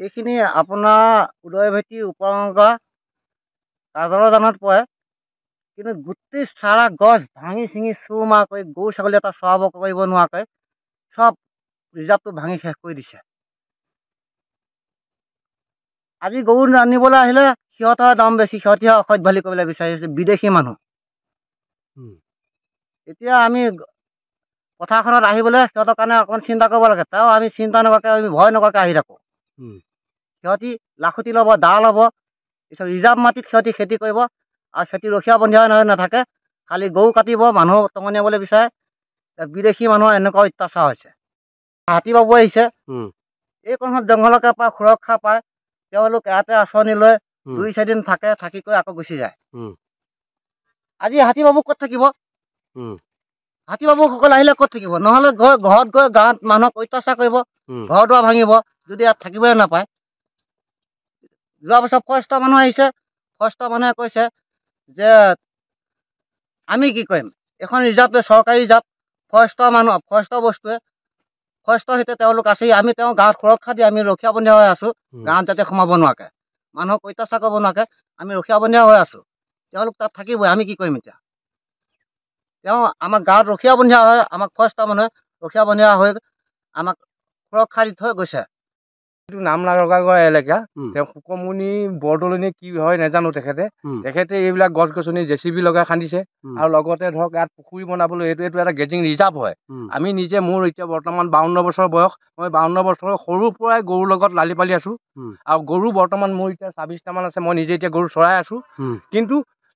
এইখিনি আপোনাৰ উদয়ভেটি উপনগৰ কাজলৰ জানত পৰে। কিন্তু গোটেই চাৰা গছ ভাঙি চিঙি চুৰমাৰ কৰি গৰু ছাগলী এটা চৰাব কৰিব নোৱাৰাকৈ চব ৰিজাৰ্ভটো ভাঙি শেষ কৰি দিছে। আজি গৰু আনিবলৈ আহিলে সিহঁতৰ দাম বেছি, সিহঁতে অসভ্যালি কৰিবলৈ বিচাৰিছে, বিদেশী মানুহ। এতিয়া আমি পথাৰখনত আহিবলৈ সিহঁতৰ কাৰণে অকণমান চিন্তা কৰিব লাগে। তেওঁ আমি চিন্তা নকৰাকৈ, আমি ভয় নকৰাকৈ আহি থাকোঁ। সিহঁতি লাখুটি ল'ব, দা ল'ব, পিছত ৰিজাৰ্ভ মাটিত সিহঁতি খেতি কৰিব আৰু খেতি ৰখীয়া বন্ধিয়া নাথাকে, খালি গৰু কাটিব, মানুহ টঙনিয়াবলৈ বিচাৰে। বিদেশী মানুহৰ এনেকুৱা অত্যাচাৰ হৈছে। হাতী বাবু আহিছে, এইকণত জংঘলকে পায়, সুৰক্ষা পায়, তেওঁলোক ইয়াতে আঁচনি লৈ 2-4 দিন থাকে, থাকি কৰি আকৌ গুচি যায়। আজি হাতী বাবু ক'ত থাকিব? হাতী বাবুসকল আহিলে ক'ত থাকিব? নহ'লে ঘৰত গৈ গাঁৱত মানুহক অত্যাচাৰ কৰিব, ঘৰ দুৱাৰ ভাঙিব, যদি ইয়াত থাকিবই নাপায়। যোৱা বছৰ ফৰেষ্টৰ মানুহ আহিছে, ফৰেষ্টৰ মানুহে কৈছে যে আমি কি কৰিম, এখন ৰিজাৰ্ভ চৰকাৰী ৰিজাৰ্ভ, ফৰেষ্টৰ বস্তুৱে, ফৰেষ্টৰ সৈতে তেওঁলোক আছেই, আমি তেওঁ গাঁৱত সুৰক্ষা দি আমি ৰখীয়া বন্ধিয়া হৈ আছোঁ। গাঁৱত যাতে সোমাব নোৱাৰাকৈ, মানুহক অত্যাচাৰ কৰিব নোৱাৰাকৈ আমি ৰখীয়া বন্ধিয়া হৈ আছোঁ। তেওঁলোক তাত থাকিবই, আমি কি কৰিম এতিয়া? তেওঁ আমাক গাঁৱত ৰখীয়া বন্ধিয়া হৈ, আমাক ফৰেষ্টৰ মানুহে ৰখীয়া বন্ধিয়া হৈ আমাক সুৰক্ষা দি থৈ গৈছে। এইটো নাম নলগা এলেকা, তেওঁ সুকমণি বৰদলনি কি হয় নাজানো। তেখেতে এইবিলাক গছ গছনি JCB লগাই খান্দিছে, আৰু লগতে ধৰক ইয়াত পুখুৰী বনাবলৈ এইটো এটা গেজিং ৰিজাৰ্ভ হয়। আমি নিজে, মোৰ এতিয়া বৰ্তমান 52 বছৰ বয়স, মই 52 বছৰ সৰুৰ পৰাই গৰুৰ লগত লালি পালি আছো, আৰু গৰু বৰ্তমান মোৰ এতিয়া 26টামান আছে। মই নিজে এতিয়া গৰু চৰাই আছো। কিন্তু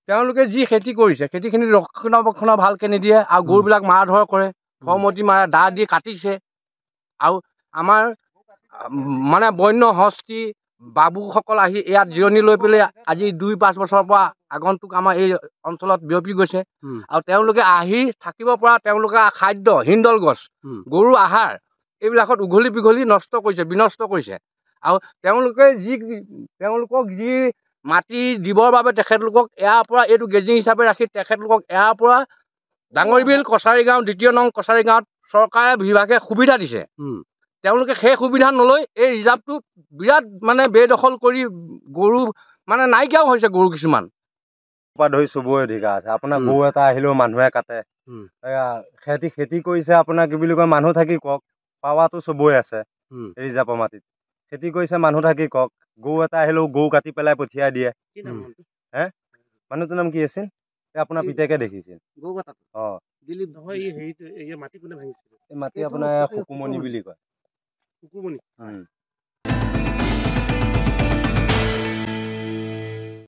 তেওঁলোকে যি খেতি কৰিছে, খেতিখিনি ৰক্ষণাবেক্ষণ ভালকে নিদিয়ে, আৰু গৰুবিলাক মাৰ ধৰ কৰে, ফৰমতি মাৰে, দা দি কাটিছে। আৰু আমাৰ মানে বন্য হস্তি বাবুসকল আহি ইয়াত জিৰণি লৈ পেলাই আজি 2-5 বছৰৰ পৰা আগন্তুক আমাৰ এই অঞ্চলত বিয়পি গৈছে। আৰু তেওঁলোকে আহি থাকিব পৰা তেওঁলোকে খাদ্য, হিন্দল গছ, গৰু আহাৰ এইবিলাকত উঘলি পিঘলি নষ্ট কৰিছে, বিনষ্ট কৰিছে। আৰু তেওঁলোকক যি মাটি দিবৰ বাবে তেখেতলোকক ইয়াৰ পৰা এইটো গেজিং হিচাপে ৰাখি তেখেতলোকক ইয়াৰ পৰা ডাঙৰবিল কছাৰী গাঁও 2 নং কছাৰী গাঁৱত চৰকাৰে বিভাগে সুবিধা দিছে। তেওঁলোকে সেই সুবিধা নলৈ এই ৰিজাৰ্ভটোত বিৰাট মানে বেদখল কৰি গৰু মানে নাইকিয়াও হৈছে। গৰু কিছুমান ধৰি চবৰে অধিকাৰ আছে। আপোনাৰ গৰু এটা আহিলেও মানুহে কাটে, খেতি কৰিছে, আপোনাৰ কি বুলি কয়, মানুহ থাকি কওক, পাৱাটো চবৰে আছে। ৰিজাৰ্ভৰ মাটিত খেতি কৰিছে, মানুহ থাকি কওক, গৰু এটা আহিলেও গৰু কাটি পেলাই পঠিয়াই দিয়ে। মানুহটোৰ নাম কি আছিল? আপোনাৰ পিতেকে দেখিছিল। মাটি আপোনাৰ সুকুমণি বুলি কয়।